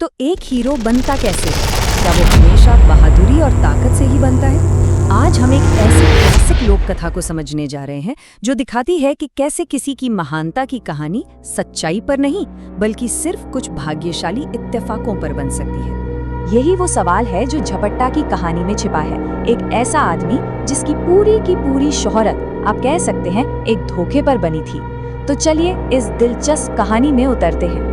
तो एक हीरो बनता कैसे है? क्या वो हमेशा बहादुरी और ताकत से ही बनता है? आज हम एक ऐसी क्लासिक लोक कथा को समझने जा रहे हैं जो दिखाती है कि कैसे किसी की महानता की कहानी सच्चाई पर नहीं बल्कि सिर्फ कुछ भाग्यशाली इत्तेफाकों पर बन सकती है। यही वो सवाल है जो झपट्टा की कहानी में छिपा है। एक ऐसा आदमी जिसकी पूरी की पूरी शोहरत आप कह सकते हैं एक धोखे पर बनी थी। तो चलिए इस दिलचस्प कहानी में उतरते हैं।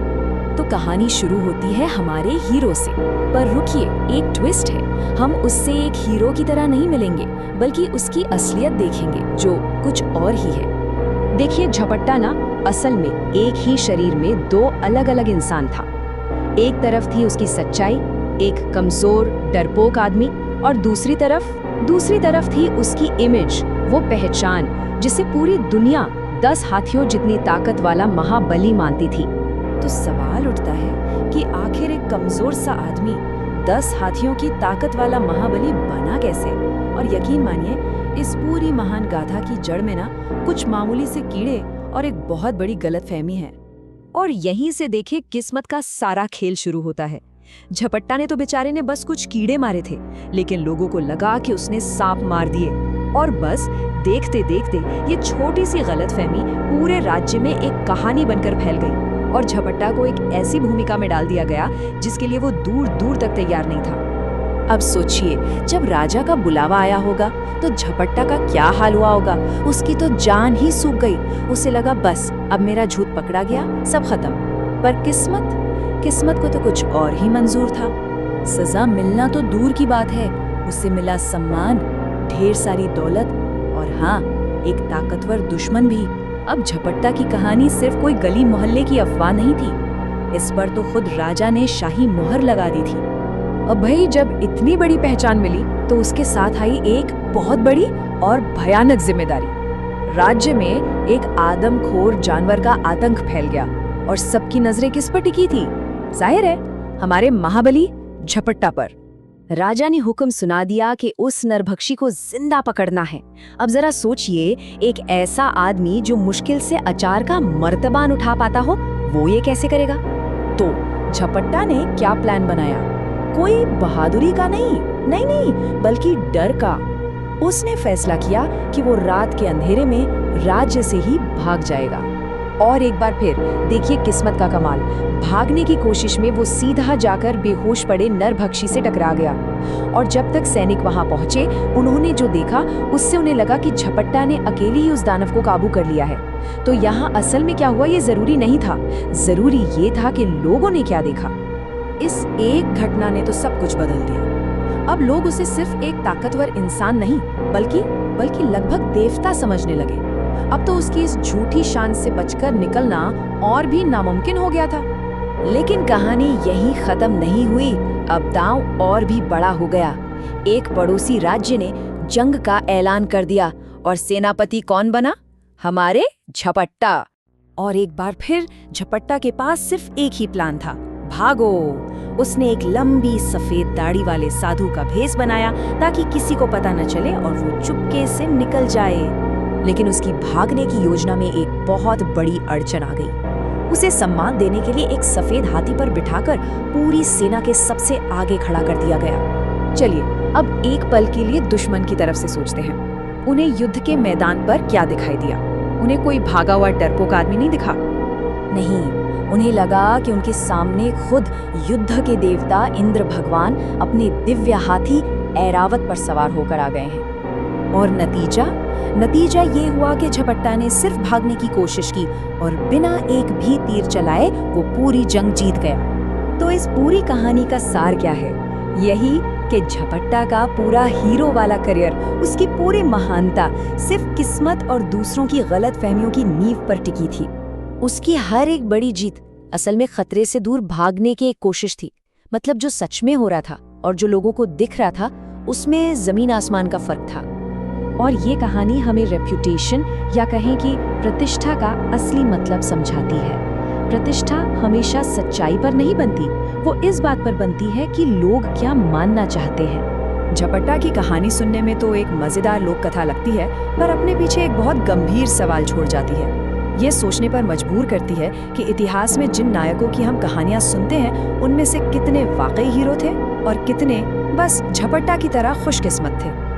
तो कहानी शुरू होती है हमारे हीरो से, पर रुकिए, एक ट्विस्ट है। हम उससे एक हीरो की तरह नहीं मिलेंगे बल्कि उसकी असलियत देखेंगे जो कुछ और ही है। देखिए, झपट्टा ना असल में एक ही शरीर में दो अलग अलग इंसान था। एक तरफ थी उसकी सच्चाई, एक कमजोर डरपोक आदमी, और दूसरी तरफ थी उसकी इमेज, वो पहचान जिसे पूरी दुनिया 10 हाथियों जितनी ताकत वाला महाबली मानती थी। तो सवाल उठता है कि आखिर एक कमजोर सा आदमी 10 हाथियों की ताकत वाला महाबली बना कैसे? और यकीन मानिए, इस पूरी महान गाथा की जड़ में ना कुछ मामूली से कीड़े और एक बहुत बड़ी गलतफहमी है। और यहीं से देखिए किस्मत का सारा खेल शुरू होता है। झपट्टा ने तो बेचारे ने बस कुछ कीड़े मारे थे, लेकिन लोगों को लगा कि उसने सांप मार दिए। और बस देखते देखते ये छोटी सी गलतफहमी पूरे राज्य में एक कहानी बनकर फैल गई और झपट्टा को एक ऐसी भूमिका में डाल दिया गया जिसके लिए वो दूर दूर तक तैयार नहीं था। अब सोचिए, जब राजा का बुलावा आया होगा तो झपट्टा का क्या हाल हुआ होगा। उसकी तो जान ही सूख गई। उसे लगा बस अब मेरा झूठ पकड़ा गया, सब खत्म। पर किस्मत को तो कुछ और ही मंजूर था। सजा मिलना तो दूर की बात है, उसे मिला सम्मान, ढेर सारी दौलत और हाँ, एक ताकतवर दुश्मन भी। अब झपट्टा की कहानी सिर्फ कोई गली मोहल्ले की अफवाह नहीं थी, इस पर तो खुद राजा ने शाही मोहर लगा दी थी। अब भाई, जब इतनी बड़ी पहचान मिली तो उसके साथ आई एक बहुत बड़ी और भयानक जिम्मेदारी। राज्य में एक आदमखोर जानवर का आतंक फैल गया और सबकी नजरें किस पर टिकी थी? जाहिर है, हमारे महाबली झपट्टा पर। राजा ने हुक्म सुना दिया कि उस नरभक्षी को जिंदा पकड़ना है। अब जरा सोचिए, एक ऐसा आदमी जो मुश्किल से अचार का मर्तबान उठा पाता हो, वो ये कैसे करेगा? तो झपट्टा ने क्या प्लान बनाया? कोई बहादुरी का नहीं, बल्कि डर का। उसने फैसला किया कि वो रात के अंधेरे में राज्य से ही भाग जाएगा। और एक बार फिर देखिए किस्मत का कमाल। भागने की कोशिश में वो सीधा जाकर बेहोश पड़े नरभक्षी से टकरा गया। और जब तक सैनिक वहां पहुंचे, उन्होंने जो देखा उससे उन्हें लगा कि झपट्टा ने अकेले ही उस दानव को काबू कर लिया है। तो यहाँ असल में क्या हुआ ये जरूरी नहीं था, जरूरी ये था कि लोगों ने क्या देखा। इस एक घटना ने तो सब कुछ बदल दिया। अब लोग उसे सिर्फ एक ताकतवर इंसान नहीं बल्कि लगभग देवता समझने लगे। अब तो उसकी इस झूठी शान से बचकर निकलना और भी नामुमकिन हो गया था। लेकिन कहानी यहीं खत्म नहीं हुई। अब दांव और भी बड़ा हो गया। एक पड़ोसी राज्य ने जंग का ऐलान कर दिया और सेनापति कौन बना? हमारे झपट्टा। और एक बार फिर झपट्टा के पास सिर्फ एक ही प्लान था, भागो। उसने एक लंबी सफेद दाढ़ी वाले साधु का भेष बनाया ताकि किसी को पता न चले और वो चुपके से निकल जाए। लेकिन उसकी भागने की योजना में एक बहुत बड़ी अड़चन आ गई। उसे सम्मान देने के लिए एक सफेद हाथी पर बिठाकर पूरी सेना के सबसे आगे खड़ा कर दिया गया। चलिए अब एक पल के लिए दुश्मन की तरफ से सोचते हैं। उन्हें युद्ध के मैदान पर क्या दिखाई दिया? उन्हें कोई भागा हुआ डरपोक आदमी नहीं दिखा। नहीं, उन्हें लगा कि उनके सामने खुद युद्ध के देवता इंद्र भगवान अपने दिव्य हाथी ऐरावत पर सवार होकर आ गए हैं। और नतीजा ये हुआ कि झपट्टा ने सिर्फ भागने की कोशिश की और बिना एक भी तीर चलाए वो पूरी जंग जीत गया। तो इस पूरी कहानी का सार क्या है? यही कि झपट्टा का पूरा हीरो वाला करियर, उसकी पूरी महानता सिर्फ किस्मत और दूसरों की गलतफहमियों की नींव पर टिकी थी। उसकी हर एक बड़ी जीत असल में खतरे से दूर भागने की एक कोशिश थी। मतलब जो सच में हो रहा था और जो लोगों को दिख रहा था, उसमें जमीन आसमान का फर्क था। और ये कहानी हमें रेप्यूटेशन या कहें कि प्रतिष्ठा का असली मतलब समझाती है। प्रतिष्ठा हमेशा सच्चाई पर नहीं बनती, वो इस बात पर बनती है कि लोग क्या मानना चाहते हैं। झपट्टा की कहानी सुनने में तो एक मजेदार लोक कथा लगती है, पर अपने पीछे एक बहुत गंभीर सवाल छोड़ जाती है। ये सोचने पर मजबूर करती है कि इतिहास में जिन नायकों की हम कहानियां सुनते हैं उनमें से कितने वाकई हीरो थे और कितने बस झपट्टा की तरह खुशकिस्मत थे।